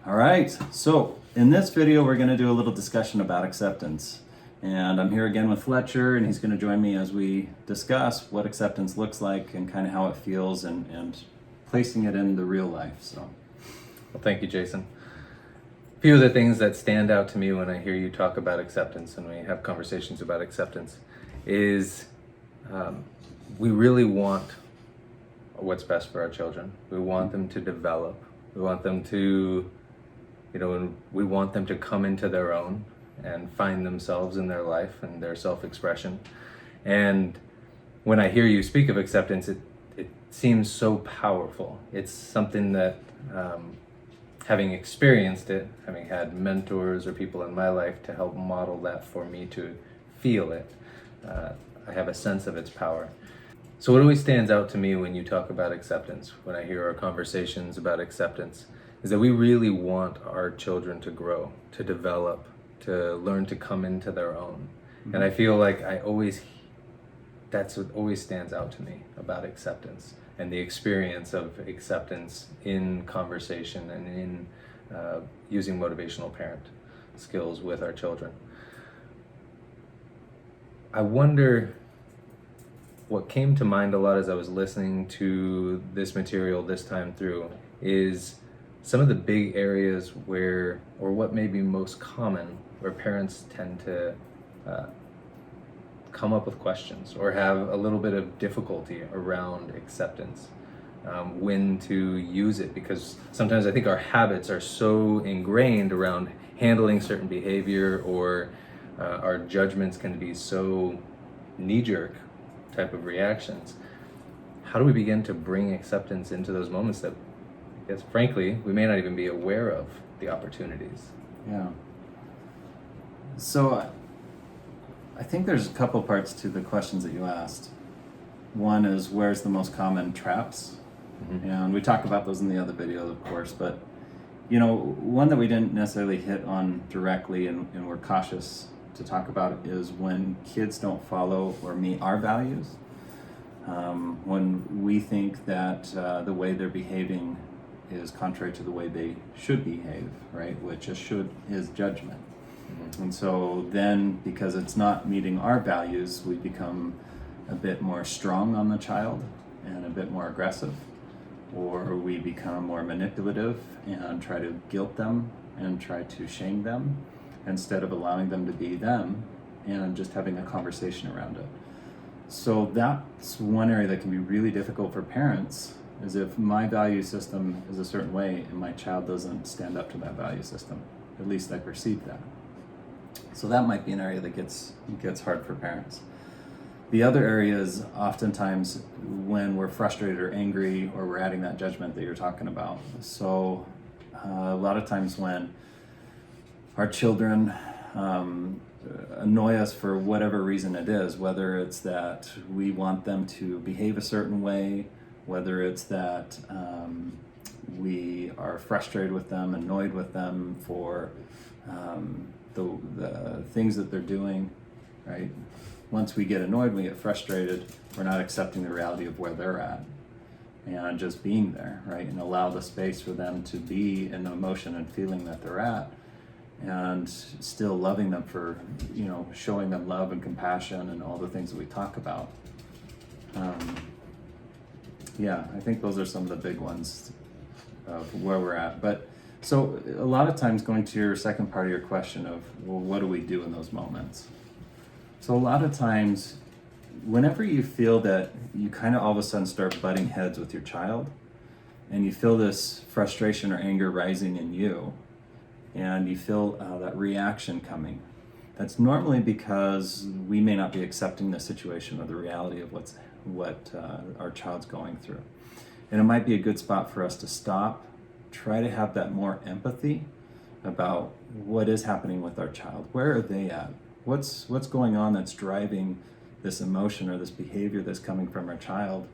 All right, so in this video, we're going to do a little discussion about acceptance. And I'm here again with Fletcher, and he's going to join me as we discuss what acceptance looks like and kind of how it feels and placing it in the real life. So, Well, thank you, Jason. A few of the things that stand out to me when I hear you talk about acceptance and we have conversations about acceptance is we really want what's best for our children. We want them to develop. We want them to, we want them to come into their own and find themselves in their life and their self-expression. And when I hear you speak of acceptance, it seems so powerful. It's something that, having experienced it, having had mentors or people in my life to help model that for me to feel it, I have a sense of its power. So what always stands out to me when you talk about acceptance, when I hear our conversations about acceptance, is that we really want our children to grow, to develop, to learn to come into their own. Mm-hmm. And I feel like that's what always stands out to me about acceptance and the experience of acceptance in conversation and in using motivational parent skills with our children. I wonder what came to mind a lot as I was listening to this material this time through is some of the big areas where, or what may be most common, where parents tend to come up with questions or have a little bit of difficulty around acceptance, when to use it, because sometimes I think our habits are so ingrained around handling certain behavior, or our judgments can be so knee-jerk type of reactions. How do we begin to bring acceptance into those moments that, I guess, frankly, we may not even be aware of the opportunities? yeah. So I think there's a couple parts to the questions that you asked. One is, where's the most common traps? Mm-hmm. And we talk about those in the other video, of course, but one that we didn't necessarily hit on directly and we're cautious to talk about is when kids don't follow or meet our values. When we think that the way they're behaving is contrary to the way they should behave, right? Which is judgment. Mm-hmm. And so then, because it's not meeting our values, we become a bit more strong on the child and a bit more aggressive, or we become more manipulative and try to guilt them and try to shame them, instead of allowing them to be them and just having a conversation around it. So that's one area that can be really difficult for parents, is if my value system is a certain way and my child doesn't stand up to that value system. At least I perceive that. So that might be an area that gets hard for parents. The other area is oftentimes when we're frustrated or angry, or we're adding that judgment that you're talking about. So a lot of times when our children annoy us for whatever reason it is, whether it's that we want them to behave a certain way, whether it's that we are frustrated with them, annoyed with them for the things that they're doing, right? Once we get annoyed, we get frustrated, we're not accepting the reality of where they're at and just being there, right? And allow the space for them to be in the emotion and feeling that they're at, and still loving them for, showing them love and compassion and all the things that we talk about. I think those are some of the big ones of where we're at. But so a lot of times, going to your second part of your question of, well, what do we do in those moments? So a lot of times, whenever you feel that you kind of all of a sudden start butting heads with your child, and you feel this frustration or anger rising in you, and you feel that reaction coming, that's normally because we may not be accepting the situation or the reality of what our child's going through. And it might be a good spot for us to stop, try to have that more empathy about what is happening with our child. Where are they at? What's going on that's driving this emotion or this behavior that's coming from our child?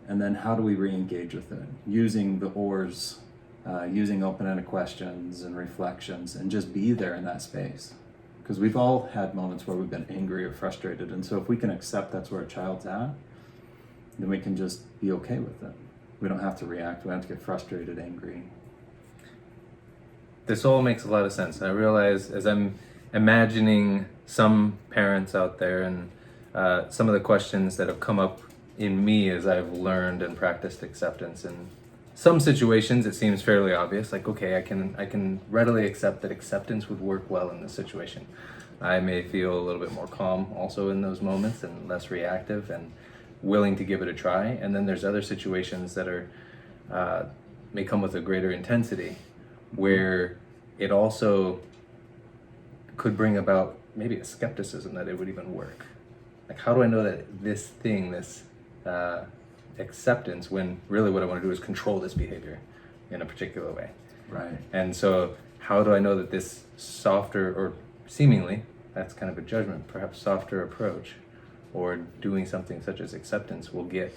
And then how do we re-engage with it? Using the oars, using open-ended questions and reflections, and just be there in that space. Because we've all had moments where we've been angry or frustrated. And so if we can accept that's where a child's at, then we can just be okay with it. We don't have to react. We don't have to get frustrated, angry. this all makes a lot of sense. I realize as I'm imagining some parents out there and some of the questions that have come up in me as I've learned and practiced acceptance. In some situations, it seems fairly obvious, like, okay, I can readily accept that acceptance would work well in this situation. I may feel a little bit more calm also in those moments and less reactive and willing to give it a try. And then there's other situations that are may come with a greater intensity, where it also could bring about maybe a skepticism that it would even work. Like, how do I know that this thing, this acceptance, when really what I want to do is control this behavior in a particular way? Right. And so how do I know that this softer, or seemingly, that's kind of a judgment, perhaps softer approach, or doing something such as acceptance will get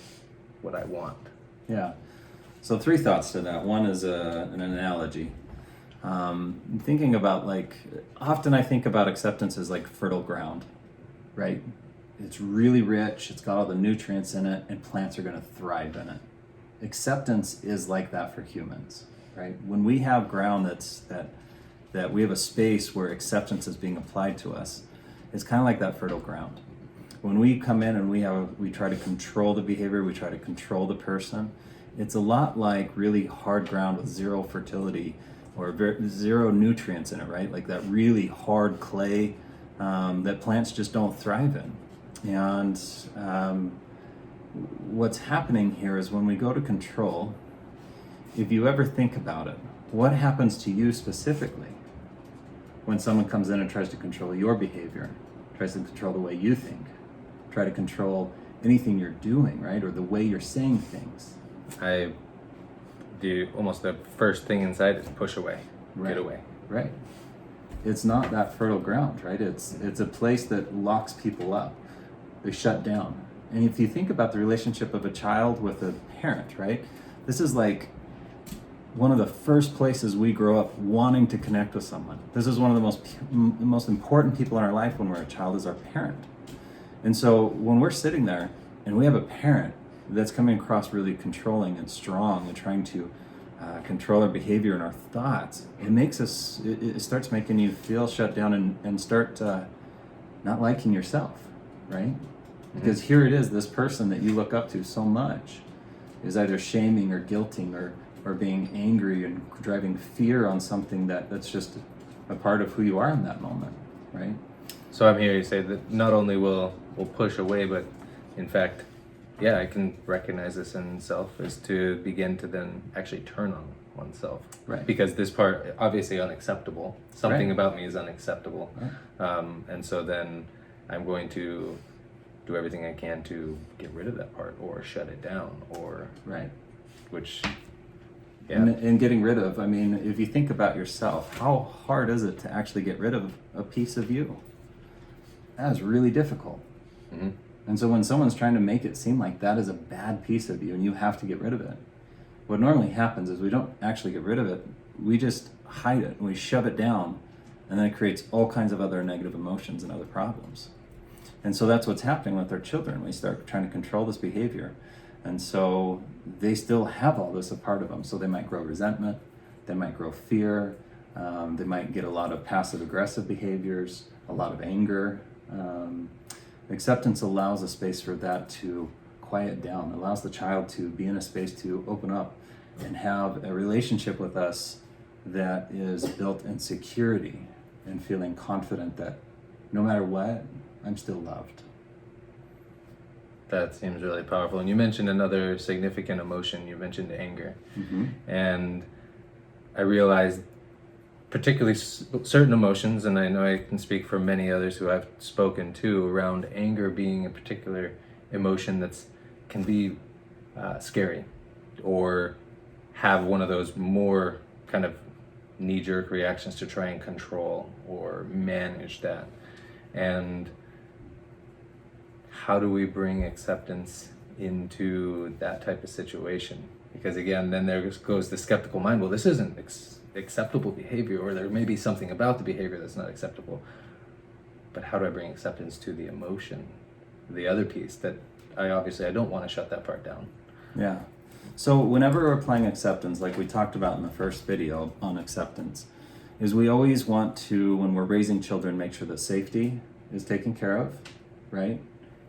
what I want? Yeah. So 3 thoughts to that. One is an analogy. Thinking about, like, often I think about acceptance as like fertile ground, right? It's really rich, it's got all the nutrients in it, and plants are going to thrive in it. Acceptance is like that for humans, right? When we have ground that we have a space where acceptance is being applied to us, it's kind of like that fertile ground. When we come in and we try to control the behavior, we try to control the person, it's a lot like really hard ground with zero fertility or zero nutrients in it, right? Like that really hard clay that plants just don't thrive in. And what's happening here is when we go to control, if you ever think about it, what happens to you specifically when someone comes in and tries to control your behavior, tries to control the way you think, try to control anything you're doing, right? Or the way you're saying things? I do almost the first thing inside is push away, get away. Right. It's not that fertile ground, right? It's a place that locks people up. They shut down. And if you think about the relationship of a child with a parent, right? This is like one of the first places we grow up wanting to connect with someone. This is one of the most important people in our life when we're a child, is our parent. And so when we're sitting there and we have a parent that's coming across really controlling and strong and trying to control our behavior and our thoughts, it starts making you feel shut down and start not liking yourself, right? Because here it is, this person that you look up to so much is either shaming or guilting or being angry and driving fear on something that's just a part of who you are in that moment, right? So I'm hearing you say that not only will push away, but in fact, yeah, I can recognize this in self, is to begin to then actually turn on oneself. Right. Because this part, obviously unacceptable. Something Right. about me is unacceptable. Right. And so then I'm going to do everything I can to get rid of that part or shut it down, or Right. which, yeah. And getting rid of, I mean, if you think about yourself, how hard is it to actually get rid of a piece of you? That is really difficult. Mm-hmm. And so when someone's trying to make it seem like that is a bad piece of you and you have to get rid of it, what normally happens is we don't actually get rid of it. We just hide it and we shove it down, and then it creates all kinds of other negative emotions and other problems. And so that's what's happening with our children. We start trying to control this behavior. And so they still have all this a part of them. So they might grow resentment, they might grow fear, they might get a lot of passive aggressive behaviors, a lot of anger. Acceptance allows a space for that to quiet down, it allows the child to be in a space to open up and have a relationship with us that is built in security and feeling confident that no matter what, I'm still loved. That seems really powerful. And you mentioned another significant emotion. You mentioned anger. Mm-hmm. And I realized particularly certain emotions, and I know I can speak for many others who I've spoken to, around anger being a particular emotion that's can be scary, or have one of those more kind of knee-jerk reactions to try and control or manage that. And how do we bring acceptance into that type of situation? Because again, then there goes the skeptical mind. Well, this isn't acceptable behavior, or there may be something about the behavior that's not acceptable. But how do I bring acceptance to the emotion, the other piece that I don't want to shut that part down? Yeah. So whenever we're applying acceptance, like we talked about in the first video on acceptance, is we always want to, when we're raising children, make sure that safety is taken care of, right?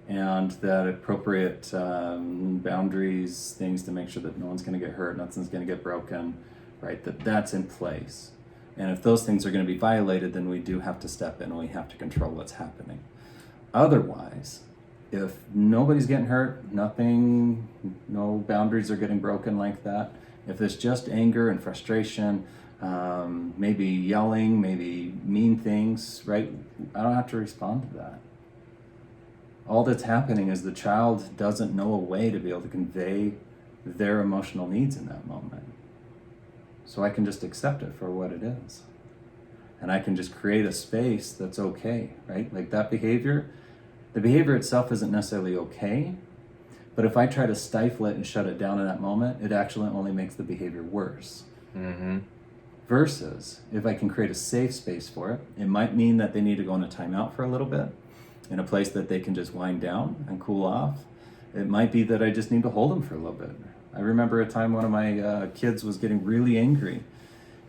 And that appropriate boundaries, things to make sure that no one's going to get hurt, nothing's going to get broken, right? That's in place. And if those things are going to be violated, then we do have to step in and we have to control what's happening. Otherwise, if nobody's getting hurt, nothing, no boundaries are getting broken like that, if it's just anger and frustration, maybe yelling, maybe mean things, right? I don't have to respond to that. All that's happening is the child doesn't know a way to be able to convey their emotional needs in that moment. So I can just accept it for what it is. And I can just create a space that's okay, right? Like that behavior, the behavior itself isn't necessarily okay, but if I try to stifle it and shut it down in that moment, it actually only makes the behavior worse. Mm-hmm. Versus, if I can create a safe space for it, it might mean that they need to go in a timeout for a little bit, in a place that they can just wind down and cool off. It might be that I just need to hold them for a little bit. I remember a time one of my kids was getting really angry,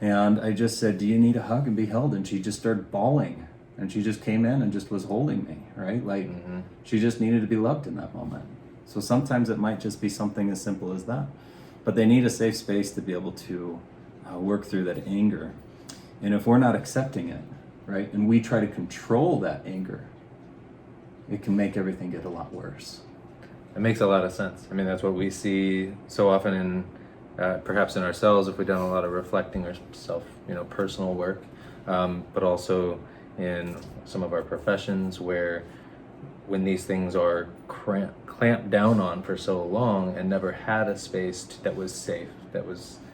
and I just said, do you need a hug and be held? And she just started bawling, and she just came in and just was holding me, right? Like, she just needed to be loved in that moment. So sometimes it might just be something as simple as that, but they need a safe space to be able to work through that anger. And if we're not accepting it, right, and we try to control that anger, it can make everything get a lot worse. It makes a lot of sense. I mean, that's what we see so often in, perhaps in ourselves, if we've done a lot of reflecting or personal work, but also in some of our professions where when these things are clamped down on for so long and never had a space that was safe,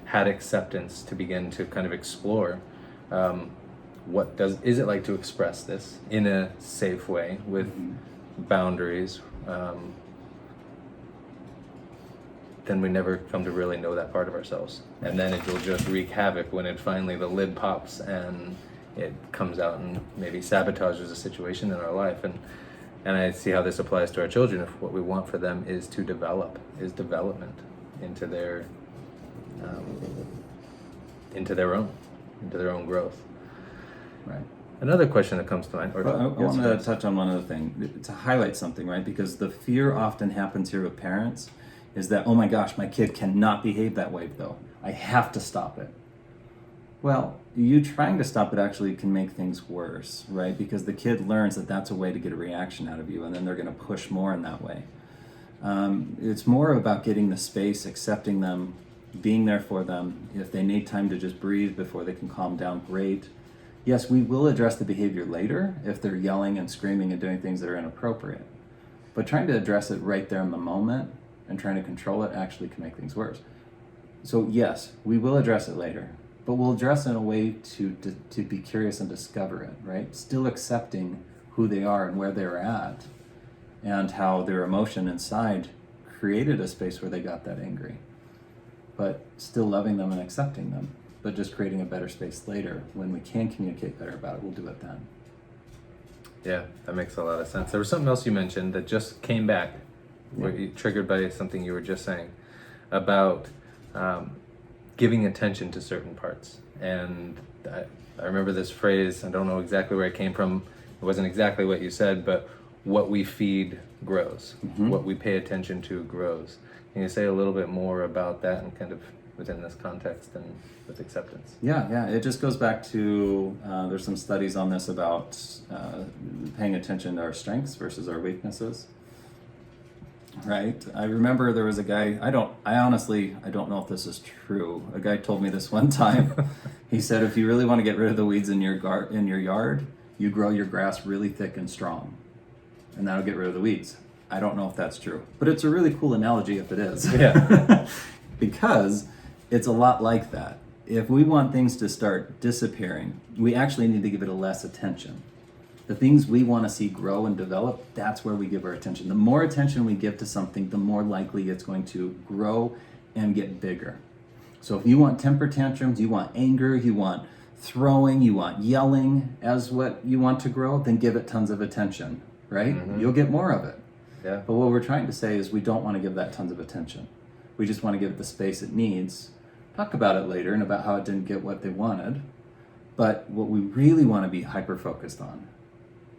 had acceptance to begin to kind of explore, is it like to express this in a safe way with boundaries, then we never come to really know that part of ourselves. And then it will just wreak havoc when the lid pops and it comes out and maybe sabotages a situation in our life. And I see how this applies to our children. If what we want for them is to development into their own growth. Right. Another question that comes to mind. I want to touch on one other thing to highlight something, right? Because the fear often happens here with parents is that, oh my gosh, my kid cannot behave that way though. I have to stop it. Well, you trying to stop it actually can make things worse, right? Because the kid learns that that's a way to get a reaction out of you, and then they're going to push more in that way. It's more about getting the space, accepting them, being there for them. If they need time to just breathe before they can calm down, great. Yes, we will address the behavior later if they're yelling and screaming and doing things that are inappropriate. But trying to address it right there in the moment and trying to control it actually can make things worse. So yes, we will address it later, but we'll address it in a way to be curious and discover it, right? Still accepting who they are and where they're at and how their emotion inside created a space where they got that angry, but still loving them and accepting them, but just creating a better space later. When we can communicate better about it, we'll do it then. Yeah, that makes a lot of sense. There was something else you mentioned that just came back, triggered by something you were just saying about giving attention to certain parts. And I remember this phrase, I don't know exactly where it came from, it wasn't exactly what you said, but what we feed grows. What we pay attention to grows. Can you say a little bit more about that and kind of within this context and with acceptance? Yeah, it just goes back to, there's some studies on this about paying attention to our strengths versus our weaknesses. Right. I remember there was a guy, I honestly don't know if this is true. A guy told me this one time. He said, if you really want to get rid of the weeds in your yard, you grow your grass really thick and strong, and that'll get rid of the weeds. I don't know if that's true, but it's a really cool analogy if it is. Yeah. Because it's a lot like that. If we want things to start disappearing, we actually need to give it a less attention. The things we want to see grow and develop, that's where we give our attention. The more attention we give to something, the more likely it's going to grow and get bigger. So if you want temper tantrums, you want anger, you want throwing, you want yelling as what you want to grow, then give it tons of attention, right? You'll get more of it. Yeah. But what we're trying to say is we don't want to give that tons of attention. We just want to give it the space it needs. Talk about it later and about how it didn't get what they wanted, But what we really want to be hyper-focused on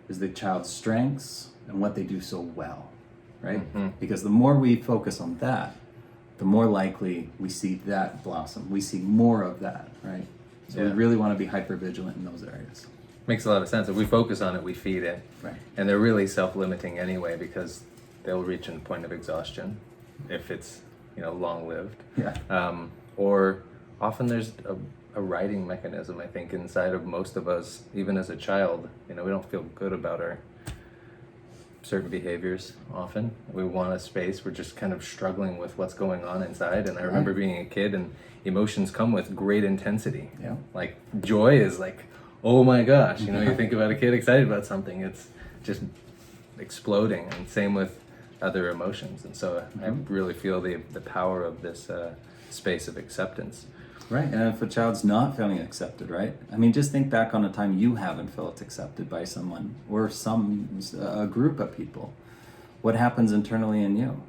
is the child's strengths and what they do so well, right? Mm-hmm. Because the more we focus on that, the more likely we see that blossom. We see more of that, right? So we really want to be hyper-vigilant in those areas. Makes a lot of sense. If we focus on it, we feed it. Right. And they're really self-limiting anyway, because they'll reach a point of exhaustion if it's, long-lived. Yeah. Or often there's a writing mechanism, I think, inside of most of us, even as a child. We don't feel good about our certain behaviors often. We want a space. We're just kind of struggling with what's going on inside. And I remember being a kid, and emotions come with great intensity. Yeah. Like joy is like, oh my gosh, you think about a kid excited about something, it's just exploding. And same with other emotions. And so I really feel the power of this space of acceptance. Right, and if a child's not feeling accepted, right? I mean, just think back on a time you haven't felt accepted by someone or a group of people. What happens internally in you?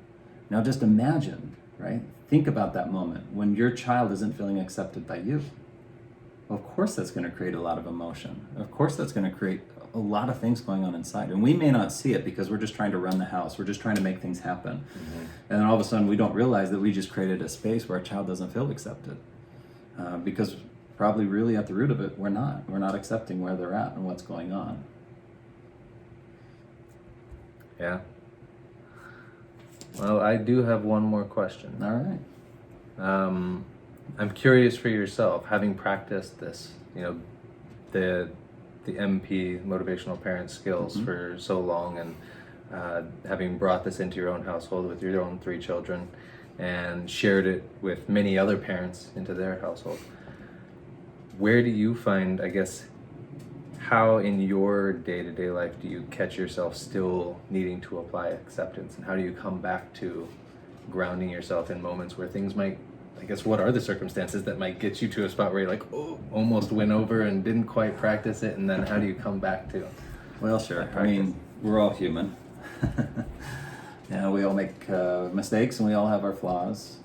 Now just imagine, right? Think about that moment when your child isn't feeling accepted by you. Of course that's going to create a lot of emotion. Of course that's going to create a lot of things going on inside. And we may not see it because we're just trying to run the house. We're just trying to make things happen. Mm-hmm. And then all of a sudden we don't realize that we just created a space where a child doesn't feel accepted. Because probably really at the root of it, we're not accepting where they're at and what's going on. Yeah. Well, I do have one more question. All right. I'm curious for yourself, having practiced this, the MP, motivational parent skills, for so long, and having brought this into your own household with your own 3 children, and shared it with many other parents into their household. Where do you find, I guess, how in your day-to-day life do you catch yourself still needing to apply acceptance? And how do you come back to grounding yourself in moments where things might, I guess, what are the circumstances that might get you to a spot where you're like, oh, almost went over and didn't quite practice it, and then how do you come back to? Well, sure. I mean, we're all human. We all make mistakes, and we all have our flaws.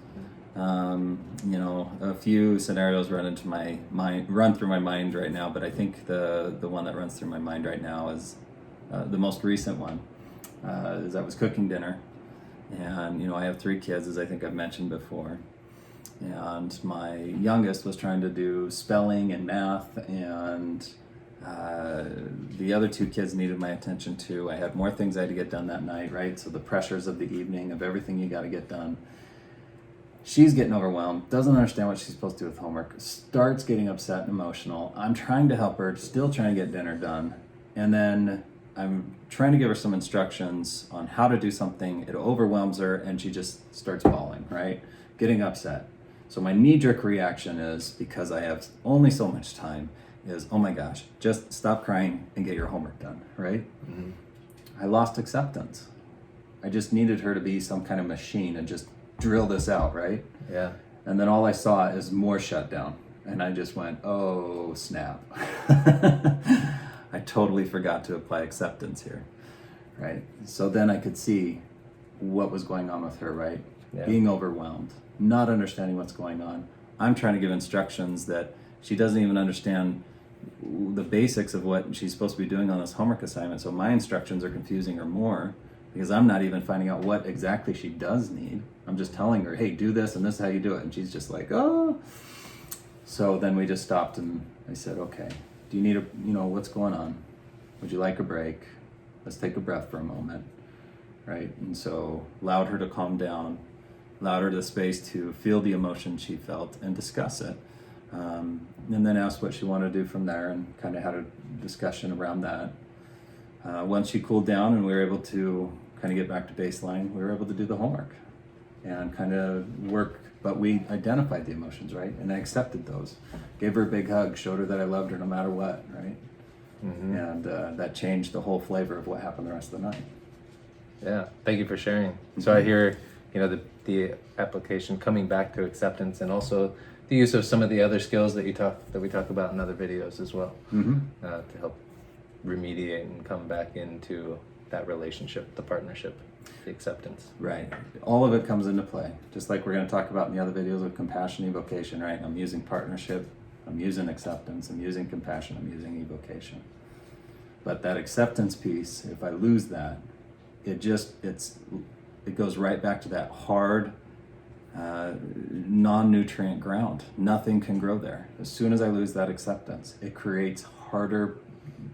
A few scenarios run through my mind right now, but I think the one that runs through my mind right now is the most recent one. Is I was cooking dinner, and I have 3 kids, as I think I've mentioned before. And my youngest was trying to do spelling and math, and the other 2 kids needed my attention too. I had more things I had to get done that night, right? So the pressures of the evening, of everything you got to get done. She's getting overwhelmed, doesn't understand what she's supposed to do with homework, starts getting upset and emotional. I'm trying to help her, still trying to get dinner done. And then I'm trying to give her some instructions on how to do something. It overwhelms her, and she just starts bawling, right? Getting upset. So my knee-jerk reaction is, because I have only so much time, is, oh my gosh, just stop crying and get your homework done, right? Mm-hmm. I lost acceptance. I just needed her to be some kind of machine and just drill this out, right? Yeah. And then all I saw is more shutdown. And I just went, oh, snap. I totally forgot to apply acceptance here, right? So then I could see what was going on with her, right? Yeah. Being overwhelmed, not understanding what's going on. I'm trying to give instructions that she doesn't even understand the basics of what she's supposed to be doing on this homework assignment. So my instructions are confusing her more because I'm not even finding out what exactly she does need. I'm just telling her, hey, do this and this is how you do it. And she's just like, oh. So then we just stopped and I said, okay, do you need what's going on? Would you like a break? Let's take a breath for a moment, right? And so allowed her to calm down, allowed her the space to feel the emotion she felt and discuss it. And then asked what she wanted to do from there and kind of had a discussion around that. Once she cooled down and we were able to kind of get back to baseline, we were able to do the homework and kind of work, but we identified the emotions, right? And I accepted those. Gave her a big hug, showed her that I loved her no matter what, right? Mm-hmm. And that changed the whole flavor of what happened the rest of the night. Yeah, thank you for sharing. Mm-hmm. So I hear, the application coming back to acceptance, and also the use of some of the other skills that we talk about in other videos as well, to help remediate and come back into that relationship, the partnership, the acceptance. Right. All of it comes into play. Just like we're going to talk about in the other videos of compassion evocation, right? I'm using partnership, I'm using acceptance, I'm using compassion, I'm using evocation. But that acceptance piece, if I lose that, it goes right back to that hard, non-nutrient ground. Nothing can grow there. As soon as I lose that acceptance, it creates harder,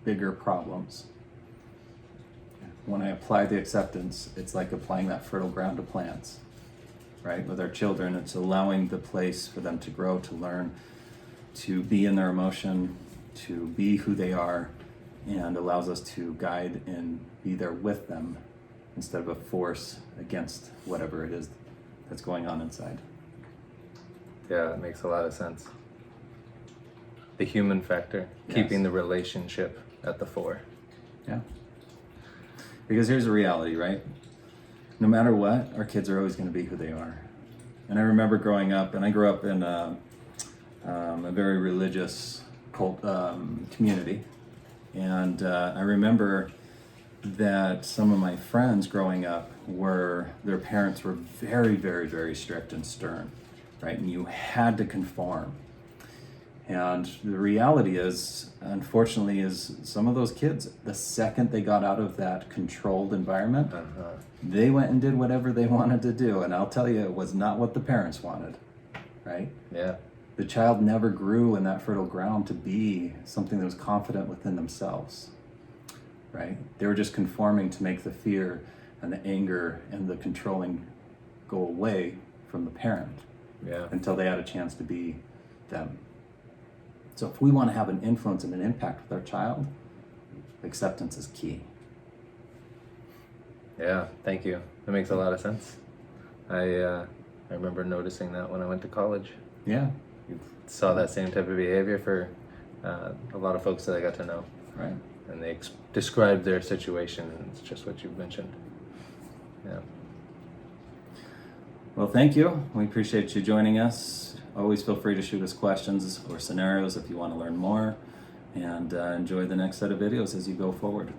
bigger problems. When I apply the acceptance, it's like applying that fertile ground to plants, right? With our children, it's allowing the place for them to grow, to learn, to be in their emotion, to be who they are, and allows us to guide and be there with them instead of a force against whatever it is that's going on inside. Yeah, that makes a lot of sense. The human factor, Yes. keeping the relationship at the fore. Yeah. Because here's the reality, right? No matter what, our kids are always going to be who they are. And I remember growing up, and I grew up in a very religious cult community. And I remember that some of my friends growing up their parents were very, very, very strict and stern, right? And you had to conform. And the reality is, unfortunately, is some of those kids, the second they got out of that controlled environment, they went and did whatever they wanted to do. And I'll tell you, it was not what the parents wanted, right? Yeah. The child never grew in that fertile ground to be something that was confident within themselves, right? They were just conforming to make the fear and the anger and the controlling go away from the parent until they had a chance to be them. So if we want to have an influence and an impact with our child, acceptance is key. Yeah, thank you. That makes a lot of sense. I remember noticing that when I went to college. Yeah. Saw that same type of behavior for a lot of folks that I got to know. Right. And they described their situation, and it's just what you mentioned. Yeah. Well, thank you. We appreciate you joining us. Always feel free to shoot us questions or scenarios if you want to learn more, and enjoy the next set of videos as you go forward.